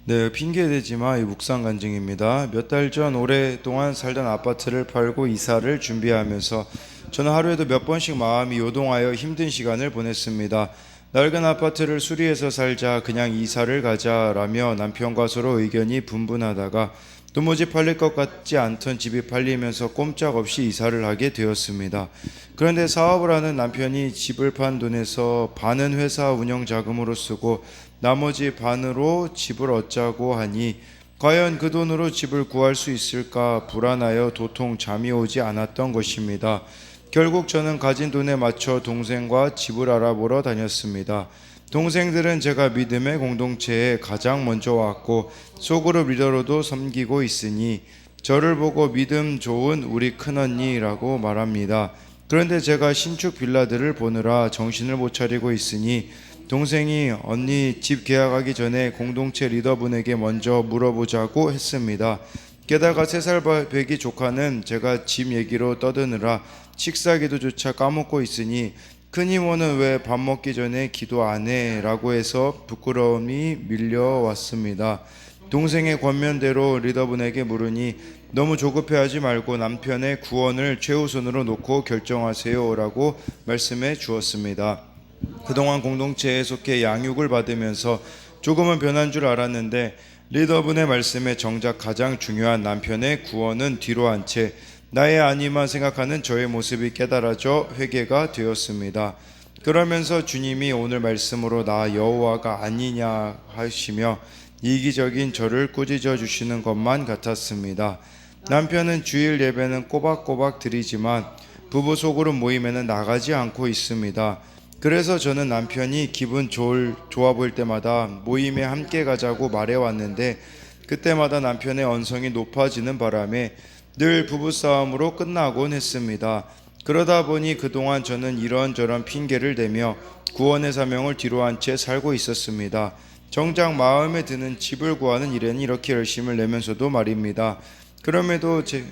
네, 핑계대지마 이 묵상 간증입니다. 몇 달 전 오랫동안 살던 아파트를 팔고 이사를 준비하면서 저는 하루에도 몇 번씩 마음이 요동하여 힘든 시간을 보냈습니다. 낡은 아파트를 수리해서 살자, 그냥 이사를 가자라며 남편과 서로 의견이 분분하다가 도무지 팔릴 것 같지 않던 집이 팔리면서 꼼짝없이 이사를 하게 되었습니다. 그런데 사업을 하는 남편이 집을 판 돈에서 반은 회사 운영 자금으로 쓰고 나머지 반으로 집을 얻자고 하니 과연 그 돈으로 집을 구할 수 있을까 불안하여 도통 잠이 오지 않았던 것입니다. 결국 저는 가진 돈에 맞춰 동생과 집을 알아보러 다녔습니다. 동생들은 제가 믿음의 공동체에 가장 먼저 왔고 소그룹 리더로도 섬기고 있으니 저를 보고 믿음 좋은 우리 큰언니라고 말합니다. 그런데 제가 신축 빌라들을 보느라 정신을 못 차리고 있으니 동생이 언니 집 계약하기 전에 공동체 리더분에게 먼저 물어보자고 했습니다. 게다가 3살 배기 조카는 제가 집 얘기로 떠드느라 식사 기도조차 까먹고 있으니 큰 이모는 왜 밥 먹기 전에 기도 안 해? 라고 해서 부끄러움이 밀려왔습니다. 동생의 권면대로 리더분에게 물으니 너무 조급해하지 말고 남편의 구원을 최우선으로 놓고 결정하세요 라고 말씀해 주었습니다. 그동안 공동체에 속해 양육을 받으면서 조금은 변한 줄 알았는데 리더분의 말씀에 정작 가장 중요한 남편의 구원은 뒤로 한 채 나의 아니만 생각하는 저의 모습이 깨달아져 회개가 되었습니다. 그러면서 주님이 오늘 말씀으로 나 여호와가 아니냐 하시며 이기적인 저를 꾸짖어 주시는 것만 같았습니다. 남편은 주일 예배는 꼬박꼬박 드리지만 부부 소그룹 모임에는 나가지 않고 있습니다. 그래서 저는 남편이 기분 좋아 보일 때마다 모임에 함께 가자고 말해왔는데 그때마다 남편의 언성이 높아지는 바람에 늘 부부싸움으로 끝나곤 했습니다. 그러다 보니 그동안 저는 이런저런 핑계를 대며 구원의 사명을 뒤로 한 채 살고 있었습니다. 정작 마음에 드는 집을 구하는 일에는 이렇게 열심을 내면서도 말입니다. 그럼에도 제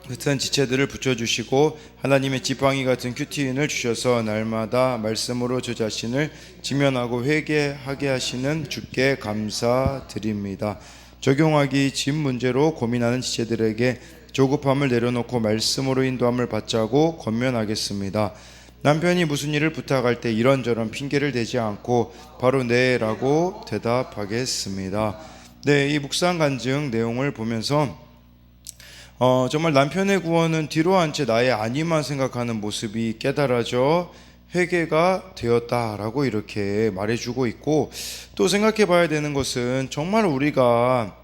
같은 지체들을 붙여주시고 하나님의 지팡이 같은 큐티인을 주셔서 날마다 말씀으로 저 자신을 직면하고 회개하게 하시는 주께 감사드립니다. 적용하기 집 문제로 고민하는 지체들에게 조급함을 내려놓고 말씀으로 인도함을 받자고 권면하겠습니다. 남편이 무슨 일을 부탁할 때 이런저런 핑계를 대지 않고 바로 네 라고 대답하겠습니다. 네, 이 묵상 간증 내용을 보면서 정말 남편의 구원은 뒤로 한 채 나의 아니만 생각하는 모습이 깨달아져 회개가 되었다라고 이렇게 말해주고 있고, 또 생각해 봐야 되는 것은 정말 우리가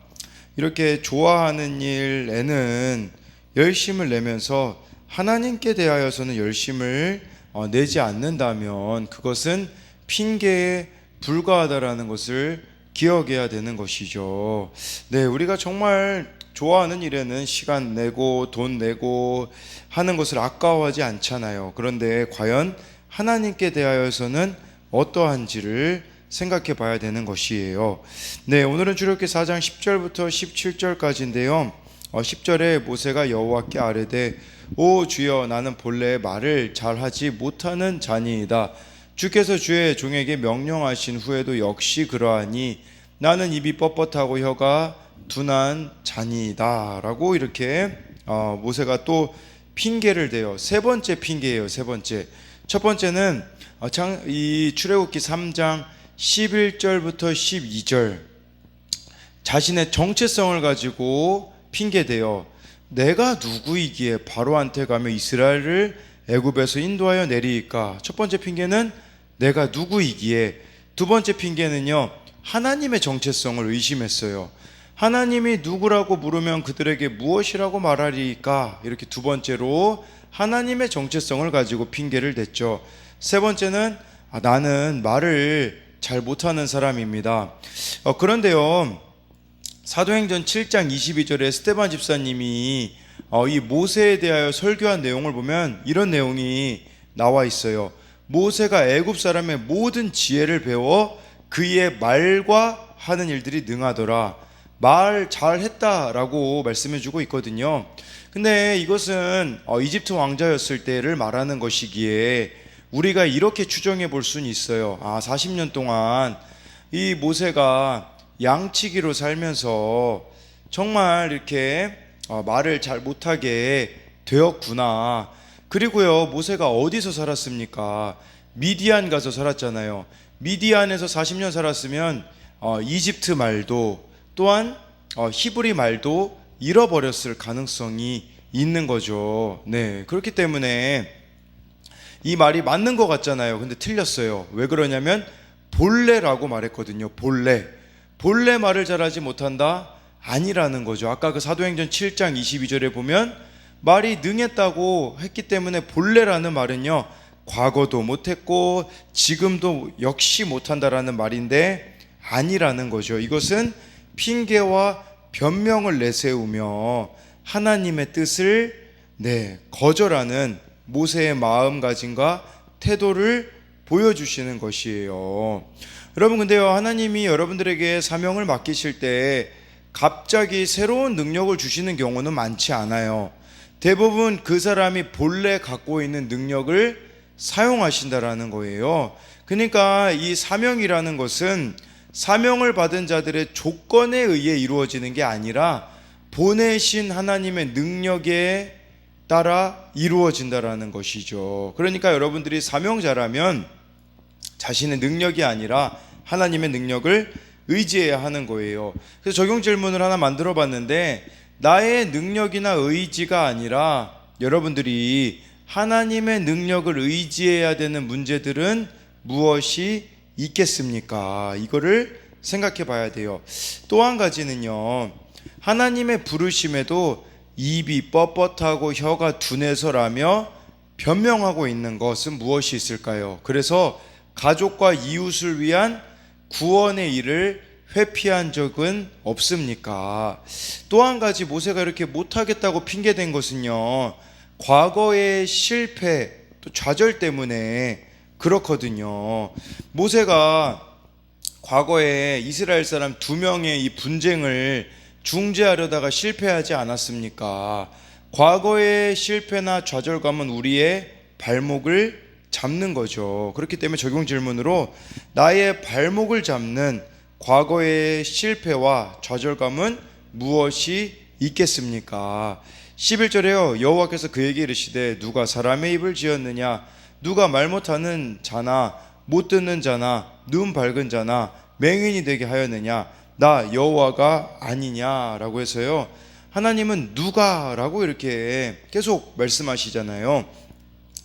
이렇게 좋아하는 일에는 열심을 내면서 하나님께 대하여서는 열심을 내지 않는다면 그것은 핑계에 불과하다라는 것을 기억해야 되는 것이죠. 네, 우리가 정말 좋아하는 일에는 시간 내고 돈 내고 하는 것을 아까워하지 않잖아요. 그런데 과연 하나님께 대하여서는 어떠한지를 생각해 봐야 되는 것이에요. 네, 오늘은 출애굽기 4장 10절부터 17절까지인데요. 10절에 모세가 여호와께 아뢰되 오 주여 나는 본래 말을 잘하지 못하는 자니이다. 주께서 주의 종에게 명령하신 후에도 역시 그러하니 나는 입이 뻣뻣하고 혀가 둔한 자니이다 라고 이렇게 모세가 또 핑계를 대요. 세 번째 핑계예요. 세 번째. 첫 번째는 이 출애굽기 3장 11절부터 12절 자신의 정체성을 가지고 핑계대요. 내가 누구이기에 바로한테 가며 이스라엘을 애굽에서 인도하여 내리까. 첫 번째 핑계는 내가 누구이기에. 두 번째 핑계는요, 하나님의 정체성을 의심했어요. 하나님이 누구라고 물으면 그들에게 무엇이라고 말하리까? 이렇게 두 번째로 하나님의 정체성을 가지고 핑계를 댔죠. 세 번째는 나는 말을 잘 못하는 사람입니다. 그런데요, 사도행전 7장 22절에 스데반 집사님이 이 모세에 대하여 설교한 내용을 보면 이런 내용이 나와 있어요. 모세가 애굽 사람의 모든 지혜를 배워 그의 말과 하는 일들이 능하더라. 말 잘했다라고 말씀해주고 있거든요. 근데 이것은 이집트 왕자였을 때를 말하는 것이기에 우리가 이렇게 추정해 볼 수는 있어요. 40년 동안 이 모세가 양치기로 살면서 정말 이렇게 말을 잘 못하게 되었구나. 그리고요, 모세가 어디서 살았습니까? 미디안 가서 살았잖아요. 미디안에서 40년 살았으면 이집트 말도 또한 히브리 말도 잃어버렸을 가능성이 있는 거죠. 네, 그렇기 때문에 이 말이 맞는 것 같잖아요. 근데 틀렸어요. 왜 그러냐면 본래라고 말했거든요. 본래 말을 잘하지 못한다? 아니라는 거죠. 아까 그 사도행전 7장 22절에 보면 말이 능했다고 했기 때문에 본래라는 말은요, 과거도 못했고 지금도 역시 못한다라는 말인데 아니라는 거죠. 이것은 핑계와 변명을 내세우며 하나님의 뜻을 거절하는 모세의 마음가짐과 태도를 보여주시는 것이에요. 여러분, 근데요, 하나님이 여러분들에게 사명을 맡기실 때 갑자기 새로운 능력을 주시는 경우는 많지 않아요. 대부분 그 사람이 본래 갖고 있는 능력을 사용하신다라는 거예요. 그러니까 이 사명이라는 것은 사명을 받은 자들의 조건에 의해 이루어지는 게 아니라 보내신 하나님의 능력에 따라 이루어진다라는 것이죠. 그러니까 여러분들이 사명자라면 자신의 능력이 아니라 하나님의 능력을 의지해야 하는 거예요. 그래서 적용 질문을 하나 만들어 봤는데, 나의 능력이나 의지가 아니라 여러분들이 하나님의 능력을 의지해야 되는 문제들은 무엇이 있겠습니까? 이거를 생각해 봐야 돼요. 또 한 가지는요, 하나님의 부르심에도 입이 뻣뻣하고 혀가 둔해서라며 변명하고 있는 것은 무엇이 있을까요? 그래서 가족과 이웃을 위한 구원의 일을 회피한 적은 없습니까? 또 한 가지, 모세가 이렇게 못하겠다고 핑계댄 것은요, 과거의 실패 또 좌절 때문에 그렇거든요. 모세가 과거에 이스라엘 사람 2명의 이 분쟁을 중재하려다가 실패하지 않았습니까? 과거의 실패나 좌절감은 우리의 발목을 잡는 거죠. 그렇기 때문에 적용 질문으로, 나의 발목을 잡는 과거의 실패와 좌절감은 무엇이 있겠습니까? 11절에요, 여호와께서 그에게 이르시되 누가 사람의 입을 지었느냐? 누가 말 못하는 자나 못 듣는 자나 눈 밝은 자나 맹인이 되게 하였느냐? 나 여호와가 아니냐라고 해서요, 하나님은 누가라고 이렇게 계속 말씀하시잖아요.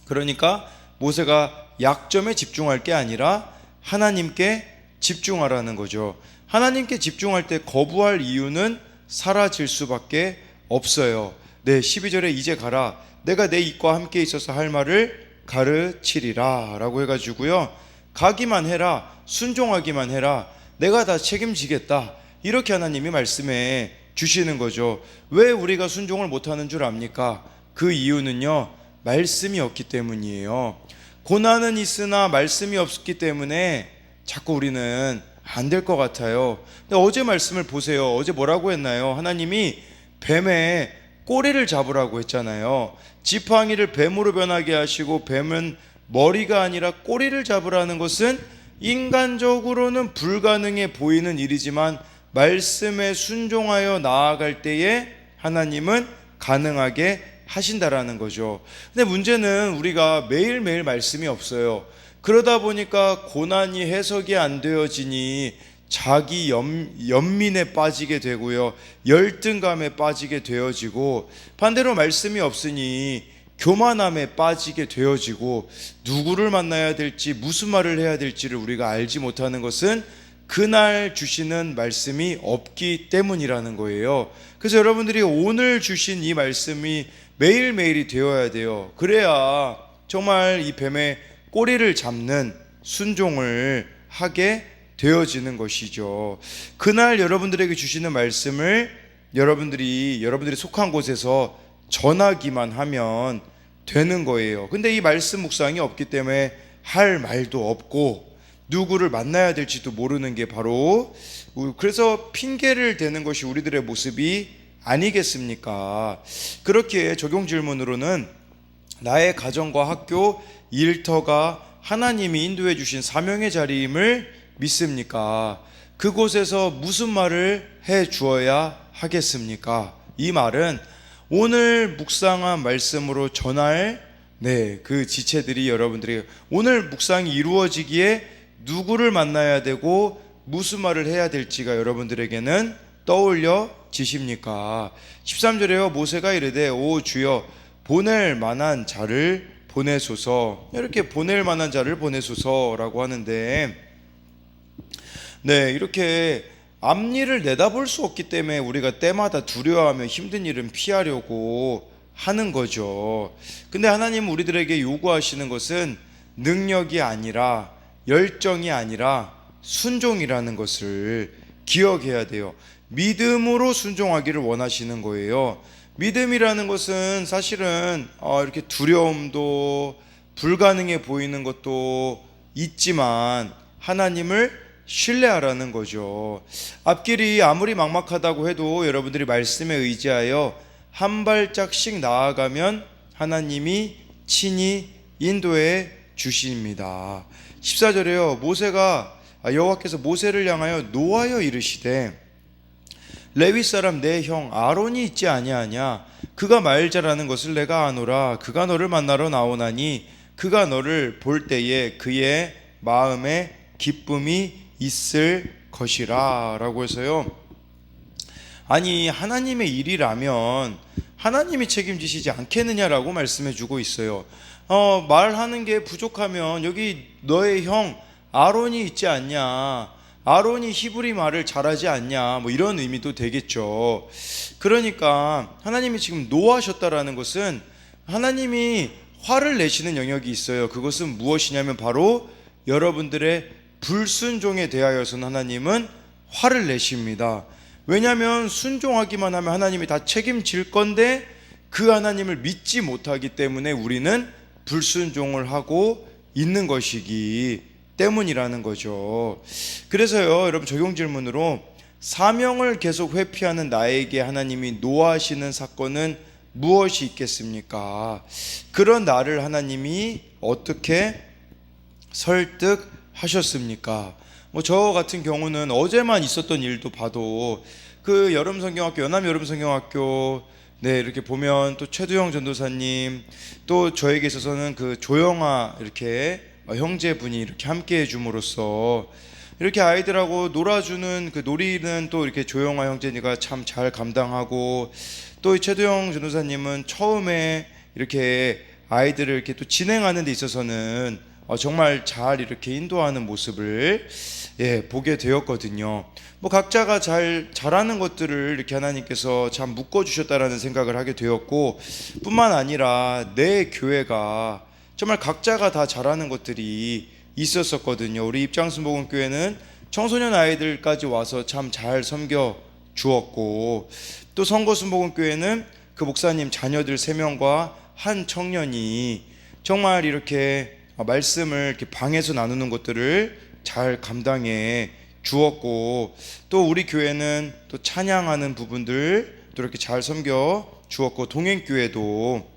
그러니까 모세가 약점에 집중할 게 아니라 하나님께 집중하라는 거죠. 하나님께 집중할 때 거부할 이유는 사라질 수밖에 없어요. 12절에 이제 가라, 내가 내 입과 함께 있어서 할 말을 가르치리라 라고 해가지고요, 가기만 해라, 순종하기만 해라, 내가 다 책임지겠다, 이렇게 하나님이 말씀해 주시는 거죠. 왜 우리가 순종을 못하는 줄 압니까? 그 이유는요, 말씀이 없기 때문이에요. 고난은 있으나 말씀이 없기 때문에 자꾸 우리는 안 될 것 같아요. 근데 어제 말씀을 보세요. 어제 뭐라고 했나요? 하나님이 뱀의 꼬리를 잡으라고 했잖아요. 지팡이를 뱀으로 변하게 하시고 뱀은 머리가 아니라 꼬리를 잡으라는 것은 인간적으로는 불가능해 보이는 일이지만 말씀에 순종하여 나아갈 때에 하나님은 가능하게 하신다라는 거죠. 근데 문제는 우리가 매일매일 말씀이 없어요. 그러다 보니까 고난이 해석이 안 되어지니 자기 연민에 빠지게 되고요, 열등감에 빠지게 되어지고, 반대로 말씀이 없으니 교만함에 빠지게 되어지고, 누구를 만나야 될지 무슨 말을 해야 될지를 우리가 알지 못하는 것은 그날 주시는 말씀이 없기 때문이라는 거예요. 그래서 여러분들이 오늘 주신 이 말씀이 매일매일이 되어야 돼요. 그래야 정말 이 뱀의 꼬리를 잡는 순종을 하게 되어지는 것이죠. 그날 여러분들에게 주시는 말씀을 여러분들이 속한 곳에서 전하기만 하면 되는 거예요. 근데 이 말씀 묵상이 없기 때문에 할 말도 없고 누구를 만나야 될지도 모르는 게 바로, 그래서 핑계를 대는 것이 우리들의 모습이 아니겠습니까? 그렇게 적용 질문으로는, 나의 가정과 학교, 일터가 하나님이 인도해 주신 사명의 자리임을 믿습니까? 그곳에서 무슨 말을 해 주어야 하겠습니까? 이 말은 오늘 묵상한 말씀으로 전할 그 지체들이 여러분들에게 오늘 묵상이 이루어지기에 누구를 만나야 되고 무슨 말을 해야 될지가 여러분들에게는 떠올려지십니까? 13절에요. 모세가 이르되 오 주여 보낼 만한 자를 보내소서. 이렇게 보낼 만한 자를 보내소서라고 하는데 이렇게 앞일을 내다볼 수 없기 때문에 우리가 때마다 두려워하며 힘든 일은 피하려고 하는 거죠. 근데 하나님은 우리들에게 요구하시는 것은 능력이 아니라 열정이 아니라 순종이라는 것을 기억해야 돼요. 믿음으로 순종하기를 원하시는 거예요. 믿음이라는 것은 사실은 이렇게 두려움도 불가능해 보이는 것도 있지만 하나님을 신뢰하라는 거죠. 앞길이 아무리 막막하다고 해도 여러분들이 말씀에 의지하여 한 발짝씩 나아가면 하나님이 친히 인도해 주십니다. 14절에요. 여호와께서 모세를 향하여 노하여 이르시되 레위 사람 내 형 아론이 있지 아니하냐? 그가 말 잘하는 것을 내가 아노라. 그가 너를 만나러 나오나니 그가 너를 볼 때에 그의 마음에 기쁨이 있을 것이라 라고 해서요. 아니 하나님의 일이라면 하나님이 책임지시지 않겠느냐라고 말씀해 주고 있어요. 말하는 게 부족하면 여기 너의 형 아론이 있지 않냐, 아론이 히브리 말을 잘하지 않냐, 뭐 이런 의미도 되겠죠. 그러니까 하나님이 지금 노하셨다라는 것은 하나님이 화를 내시는 영역이 있어요. 그것은 무엇이냐면 바로 여러분들의 불순종에 대하여서는 하나님은 화를 내십니다. 왜냐하면 순종하기만 하면 하나님이 다 책임질 건데 그 하나님을 믿지 못하기 때문에 우리는 불순종을 하고 있는 것이기 때문이라는 거죠. 그래서요, 여러분 적용 질문으로 사명을 계속 회피하는 나에게 하나님이 노하시는 사건은 무엇이 있겠습니까? 그런 나를 하나님이 어떻게 설득하셨습니까? 저 같은 경우는 어제만 있었던 일도 봐도 그 여름성경학교, 연암여름성경학교 이렇게 보면 또 최두영 전도사님, 또 저에게 있어서는 그 조영아 이렇게 형제분이 이렇게 함께 해줌으로써 이렇게 아이들하고 놀아주는 그 놀이는 또 이렇게 조영아 형제니까 참 잘 감당하고, 또 최두영 전도사님은 처음에 이렇게 아이들을 이렇게 또 진행하는 데 있어서는 정말 잘 이렇게 인도하는 모습을 보게 되었거든요. 각자가 잘하는 것들을 이렇게 하나님께서 참 묶어주셨다라는 생각을 하게 되었고, 뿐만 아니라 내 교회가 정말 각자가 다 잘하는 것들이 있었었거든요. 우리 입장순복음교회는 청소년 아이들까지 와서 참 잘 섬겨 주었고, 또 성거순복음교회는 그 목사님 자녀들 3명과 한 청년이 정말 이렇게 말씀을 이렇게 방에서 나누는 것들을 잘 감당해 주었고, 또 우리 교회는 또 찬양하는 부분들 또 이렇게 잘 섬겨 주었고, 동행교회도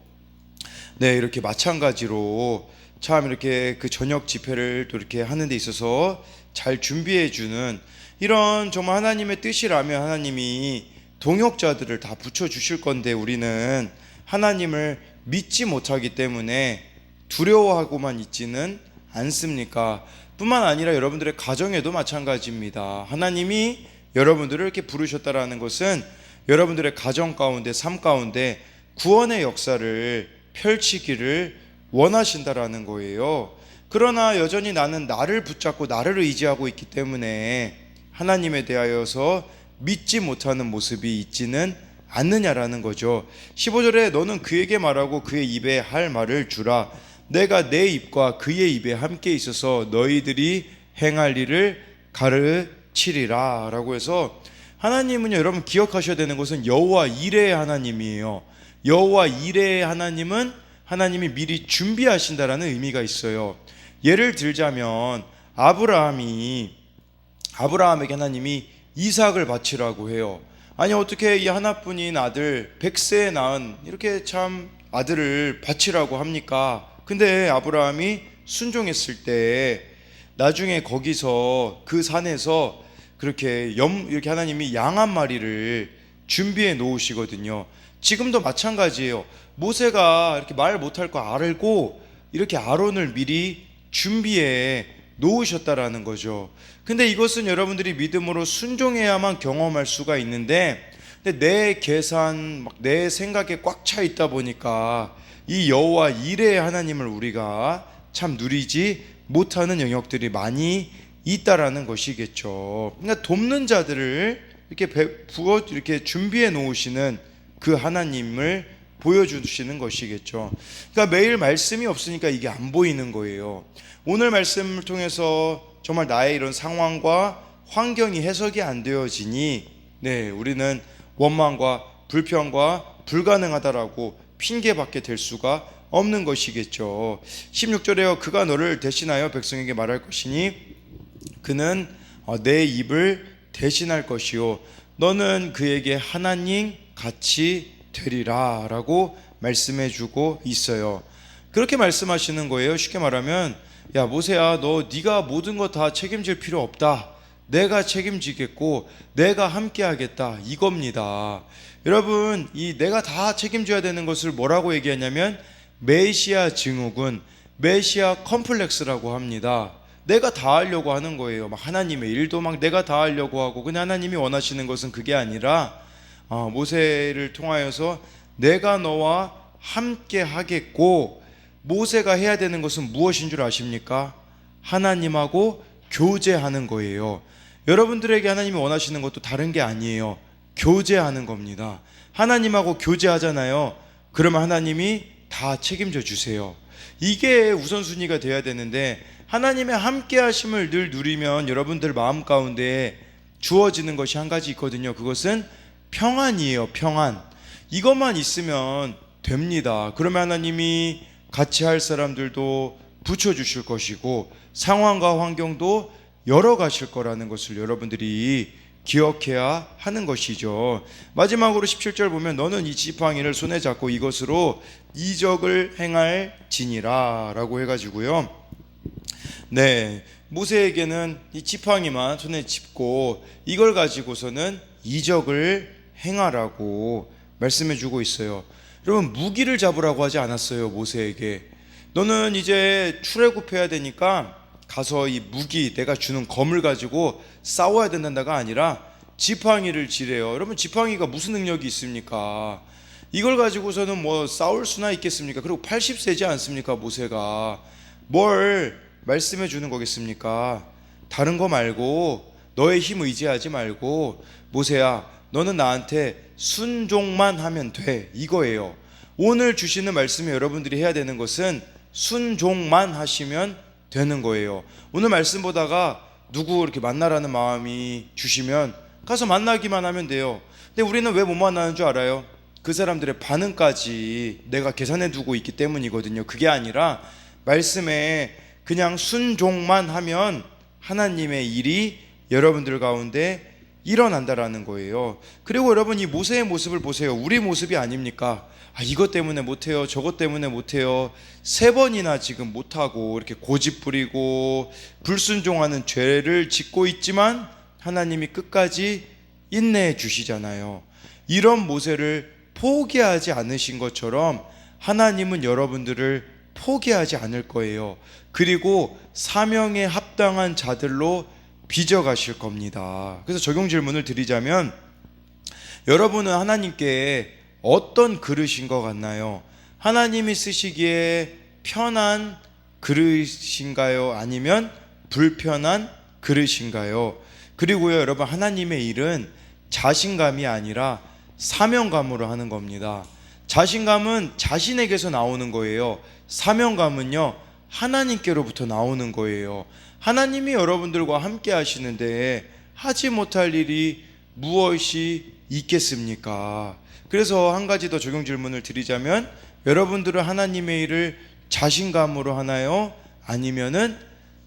이렇게 마찬가지로 참 이렇게 그 저녁 집회를 또 이렇게 하는 데 있어서 잘 준비해 주는, 이런 정말 하나님의 뜻이라면 하나님이 동역자들을 다 붙여 주실 건데 우리는 하나님을 믿지 못하기 때문에 두려워하고만 있지는 않습니까? 뿐만 아니라 여러분들의 가정에도 마찬가지입니다. 하나님이 여러분들을 이렇게 부르셨다라는 것은 여러분들의 가정 가운데, 삶 가운데 구원의 역사를 펼치기를 원하신다라는 거예요. 그러나 여전히 나는 나를 붙잡고 나를 의지하고 있기 때문에 하나님에 대하여서 믿지 못하는 모습이 있지는 않느냐라는 거죠. 15절에 너는 그에게 말하고 그의 입에 할 말을 주라. 내가 내 입과 그의 입에 함께 있어서 너희들이 행할 일을 가르치리라 라고 해서, 하나님은요, 여러분 기억하셔야 되는 것은 여호와 이레의 하나님이에요. 여호와 이레의 하나님은 하나님이 미리 준비하신다라는 의미가 있어요. 예를 들자면 아브라함에게 하나님이 이삭을 바치라고 해요. 아니 어떻게 이 하나뿐인 아들 100세에 낳은 이렇게 참 아들을 바치라고 합니까? 근데 아브라함이 순종했을 때 나중에 거기서 그 산에서 그렇게 이렇게 하나님이 양 한 마리를 준비해 놓으시거든요. 지금도 마찬가지예요. 모세가 이렇게 말 못할 거 알고 이렇게 아론을 미리 준비해 놓으셨다라는 거죠. 근데 이것은 여러분들이 믿음으로 순종해야만 경험할 수가 있는데, 근데 내 계산, 내 생각에 꽉 차 있다 보니까 이 여호와 이레의 하나님을 우리가 참 누리지 못하는 영역들이 많이 있다라는 것이겠죠. 그러니까 돕는 자들을 이렇게 준비해 놓으시는 그 하나님을 보여주시는 것이겠죠. 그러니까 매일 말씀이 없으니까 이게 안 보이는 거예요. 오늘 말씀을 통해서 정말 나의 이런 상황과 환경이 해석이 안 되어지니 우리는 원망과 불평과 불가능하다라고 핑계받게 될 수가 없는 것이겠죠. 16절에요. 그가 너를 대신하여 백성에게 말할 것이니 그는 내 입을 대신할 것이요 너는 그에게 하나님 같이 되리라 라고 말씀해 주고 있어요. 그렇게 말씀하시는 거예요. 쉽게 말하면, 야 모세야, 네가 모든 거 다 책임질 필요 없다. 내가 책임지겠고 내가 함께 하겠다, 이겁니다. 여러분, 이 내가 다 책임져야 되는 것을 뭐라고 얘기하냐면 메시아 증후군, 메시아 컴플렉스라고 합니다. 내가 다 하려고 하는 거예요. 막 하나님의 일도 막 내가 다 하려고 하고. 근데 하나님이 원하시는 것은 그게 아니라 모세를 통하여서 내가 너와 함께 하겠고, 모세가 해야 되는 것은 무엇인 줄 아십니까? 하나님하고 교제하는 거예요. 여러분들에게 하나님이 원하시는 것도 다른 게 아니에요. 교제하는 겁니다. 하나님하고 교제하잖아요. 그러면 하나님이 다 책임져 주세요. 이게 우선순위가 돼야 되는데, 하나님의 함께 하심을 늘 누리면 여러분들 마음 가운데 주어지는 것이 한 가지 있거든요. 그것은 평안이에요. 평안. 이것만 있으면 됩니다. 그러면 하나님이 같이 할 사람들도 붙여주실 것이고 상황과 환경도 열어가실 거라는 것을 여러분들이 기억해야 하는 것이죠. 마지막으로 17절 보면 너는 이 지팡이를 손에 잡고 이것으로 이적을 행할지니라 라고 해가지고요. 모세에게는 이 지팡이만 손에 짚고 이걸 가지고서는 이적을 행하라고 말씀해 주고 있어요. 여러분, 무기를 잡으라고 하지 않았어요. 모세에게 너는 이제 출애굽해야 되니까 가서 이 무기, 내가 주는 검을 가지고 싸워야 된다가 아니라 지팡이를 지래요. 여러분, 지팡이가 무슨 능력이 있습니까? 이걸 가지고서는 뭐 싸울 수나 있겠습니까? 그리고 80세지 않습니까? 모세가 뭘 말씀해 주는 거겠습니까? 다른 거 말고, 너의 힘 의지하지 말고, 모세야 너는 나한테 순종만 하면 돼, 이거예요. 오늘 주시는 말씀에 여러분들이 해야 되는 것은 순종만 하시면 되는 거예요. 오늘 말씀 보다가 누구 이렇게 만나라는 마음이 주시면 가서 만나기만 하면 돼요. 근데 우리는 왜 못 만나는 줄 알아요? 그 사람들의 반응까지 내가 계산해 두고 있기 때문이거든요. 그게 아니라 말씀에 그냥 순종만 하면 하나님의 일이 여러분들 가운데 일어난다라는 거예요. 그리고 여러분, 이 모세의 모습을 보세요. 우리 모습이 아닙니까? 이것 때문에 못해요, 저것 때문에 못해요, 3번이나 지금 못하고 이렇게 고집 부리고 불순종하는 죄를 짓고 있지만 하나님이 끝까지 인내해 주시잖아요. 이런 모세를 포기하지 않으신 것처럼 하나님은 여러분들을 포기하지 않을 거예요. 그리고 사명에 합당한 자들로 빚어가실 겁니다. 그래서 적용 질문을 드리자면, 여러분은 하나님께 어떤 그릇인 것 같나요? 하나님이 쓰시기에 편한 그릇인가요? 아니면 불편한 그릇인가요? 그리고요, 여러분, 하나님의 일은 자신감이 아니라 사명감으로 하는 겁니다. 자신감은 자신에게서 나오는 거예요. 사명감은요, 하나님께로부터 나오는 거예요. 하나님이 여러분들과 함께 하시는데 하지 못할 일이 무엇이 있겠습니까? 그래서 한 가지 더 적용 질문을 드리자면, 여러분들은 하나님의 일을 자신감으로 하나요? 아니면은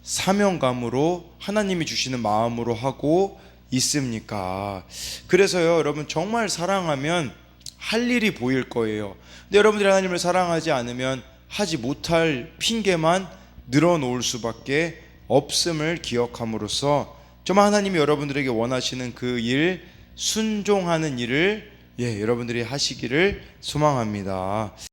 사명감으로, 하나님이 주시는 마음으로 하고 있습니까? 그래서요, 여러분, 정말 사랑하면 할 일이 보일 거예요. 근데 여러분들이 하나님을 사랑하지 않으면 하지 못할 핑계만 늘어놓을 수밖에 없음을 기억함으로써 정말 하나님이 여러분들에게 원하시는 그 일, 순종하는 일을 여러분들이 하시기를 소망합니다.